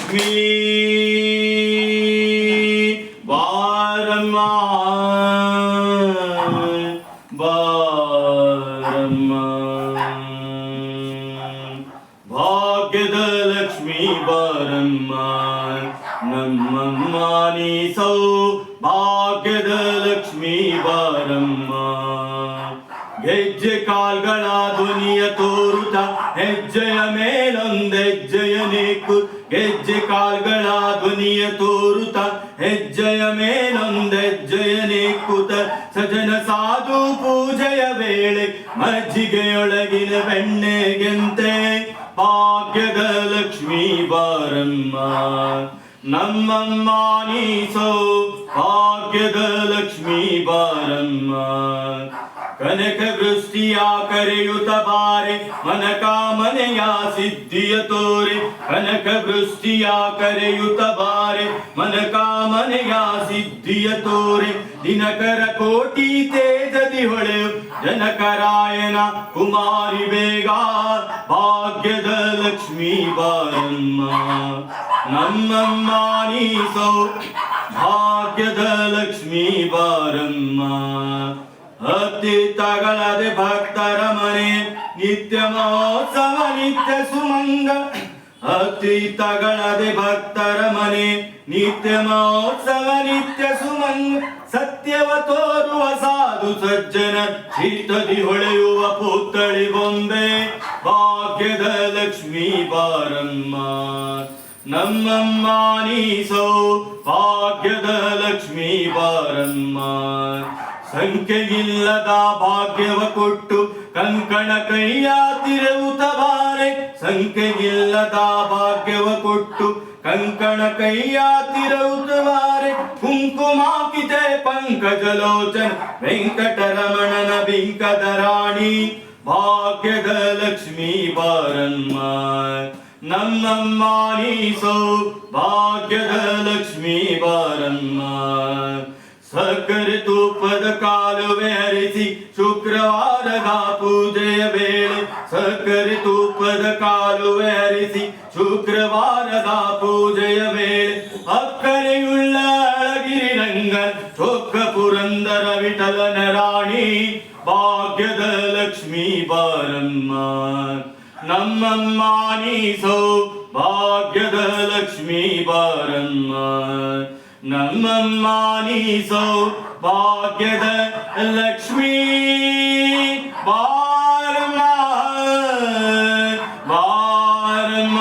ಲಕ್ಷ್ಮೀ ಬಾರಮ್ಮ ಬಾರಮ್ಮ ಭಾಗ್ಯದ ಲಕ್ಷ್ಮೀ ಬಾರಮ್ಮ ನಮ್ಮಮ್ಮ ನೀ ಸೌಭಾಗ್ಯದ ಲಕ್ಷ್ಮೀ ಬಾರಮ್ಮ ಹೆಜ್ಜೆ ಕಾಲ್ಗಳ ಧ್ವನಿಯ ತೋರುತ್ತ ಹೆಜ್ಜೆಯ ಮೇಲೊಂದೆಜ್ಜೆಯ ನೆಕ್ಕು ಹೆಜ್ಜೆ ಕಾಲ್ಗಳ ಧ್ವನಿಯ ತೋರುತ್ತ ಹೆಜ್ಜೆಯ ಮೇಲೊಂದೆಜ್ಜೆಯ ನೆಕ್ಕುತ್ತ ಸಜನ ಸಾಧು ಪೂಜೆಯ ವೇಳೆ ಮಜ್ಜಿಗೆಯೊಳಗಿನ ಬೆಣ್ಣೆಗೆಂತೆ ಭಾಗ್ಯದ ಲಕ್ಷ್ಮೀ ಬಾರಮ್ಮ ನಮ್ಮಮ್ಮ ನೀ ಸೌಭಾಗ್ಯದ ಲಕ್ಷ್ಮೀ ಬಾರಮ್ಮ ಕನಕ ವೃಷ್ಟಿಯ ಕರೆಯುತ್ತ ಬಾರೆ ಮನಕಾಮನೆಯ ಸಿದ್ಧಿಯ ತೋರೆ ಕನಕ ವೃಷ್ಟಿಯ ಕರೆಯುತ್ತ ಬಾರೆ ಮನಕಾಮನೆಯ ಸಿದ್ಧಿಯ ತೋರೆ ದಿನಕರ ಕೋಟಿ ತೇಜದಿ ಹೊಳೆಯು ಜನಕರಾಯನ ಕುಮಾರಿ ಬೇಗ ಭಾಗ್ಯದ ಲಕ್ಷ್ಮೀ ಬಾರಮ್ಮ ನಮ್ಮಮ್ಮ ನೀ ಸೌಭಾಗ್ಯದ ಲಕ್ಷ್ಮೀ ಬಾರಮ್ಮ ಹತ್ತಿ ತಗಳದೆ ಭಕ್ತರ ಮನೆ ನಿತ್ಯ ಮಹೋತ್ಸವ ನಿತ್ಯ ಸುಮಂಗ ಹತ್ತಿ ತಗಳದೆ ಭಕ್ತರ ಮನೆ ನಿತ್ಯ ಮಹೋತ್ಸವ ನಿತ್ಯ ಸುಮಂಗ ಸತ್ಯವ ತೋರುವ ಸಾಧು ಸಜ್ಜನ ಚಿತ್ತದಿ ಹೊಳೆಯುವ ಪುತ್ಥಳಿ ಬೊಂಬೆ ಭಾಗ್ಯದ ಲಕ್ಷ್ಮೀ ಬಾರಮ್ಮ ನಮ್ಮಮ್ಮ ನೀ ಸೌಭಾಗ್ಯದ ಲಕ್ಷ್ಮೀ ಬಾರಮ್ಮ ಸಂಖ್ಯೆಯಿಲ್ಲದ ಭಾಗ್ಯವ ಕೊಟ್ಟು ಕಂಕಣ ಕೈಯ ತಿರುವುತ ಬಾರೆ ಸಂಖ್ಯೆಯಿಲ್ಲದ ಭಾಗ್ಯವ ಕೊಟ್ಟು ಕಂಕಣ ಕೈಯ ತಿರುವುತ ಬಾರೆ ಕುಂಕುಮಾಕಿತೆ ಪಂಕಜಲೋಚನ ವೆಂಕಟರಮಣನ ಬಿಂಕದ ರಾಣಿ ಭಾಗ್ಯದ ಲಕ್ಷ್ಮೀ ಬಾರಮ್ಮ ನಮ್ಮಮ್ಮ ನೀ ಸೌಭಾಗ್ಯದ ಲಕ್ಷ್ಮೀ ಬಾರಮ್ಮ ಸಕ್ಕರೆ ತುಪ್ಪದ ಕಾಲುವೆ ಹರಿಸಿ ಶುಕ್ರವಾರದ ಪೂಜೆಯ ವೇಳೆ ಸಕ್ಕರೆ ತುಪ್ಪದ ಕಾಲುವೆ ಹರಿಸಿ ಶುಕ್ರವಾರದ ಪೂಜೆಯ ವೇಳೆ ಅಕ್ಕರೆಯುಳ್ಳ ಅಳಗಿರಿ ರಂಗನ್ ಚೊಕ್ಕ ಪುರಂದರ ವಿಠಲನ ರಾಣಿ ಭಾಗ್ಯದ ಲಕ್ಷ್ಮೀ ಬಾರಮ್ಮ ನಮ್ಮಮ್ಮ ನೀ ಸೌಭಾಗ್ಯದ ಲಕ್ಷ್ಮೀ ಬಾರಮ್ಮ ನಮ್ಮಮ್ಮ ನೀ ಸೌಭಾಗ್ಯದ ಲಕ್ಷ್ಮೀ ಬಾರಮ್ಮ ಬಾರಮ್ಮ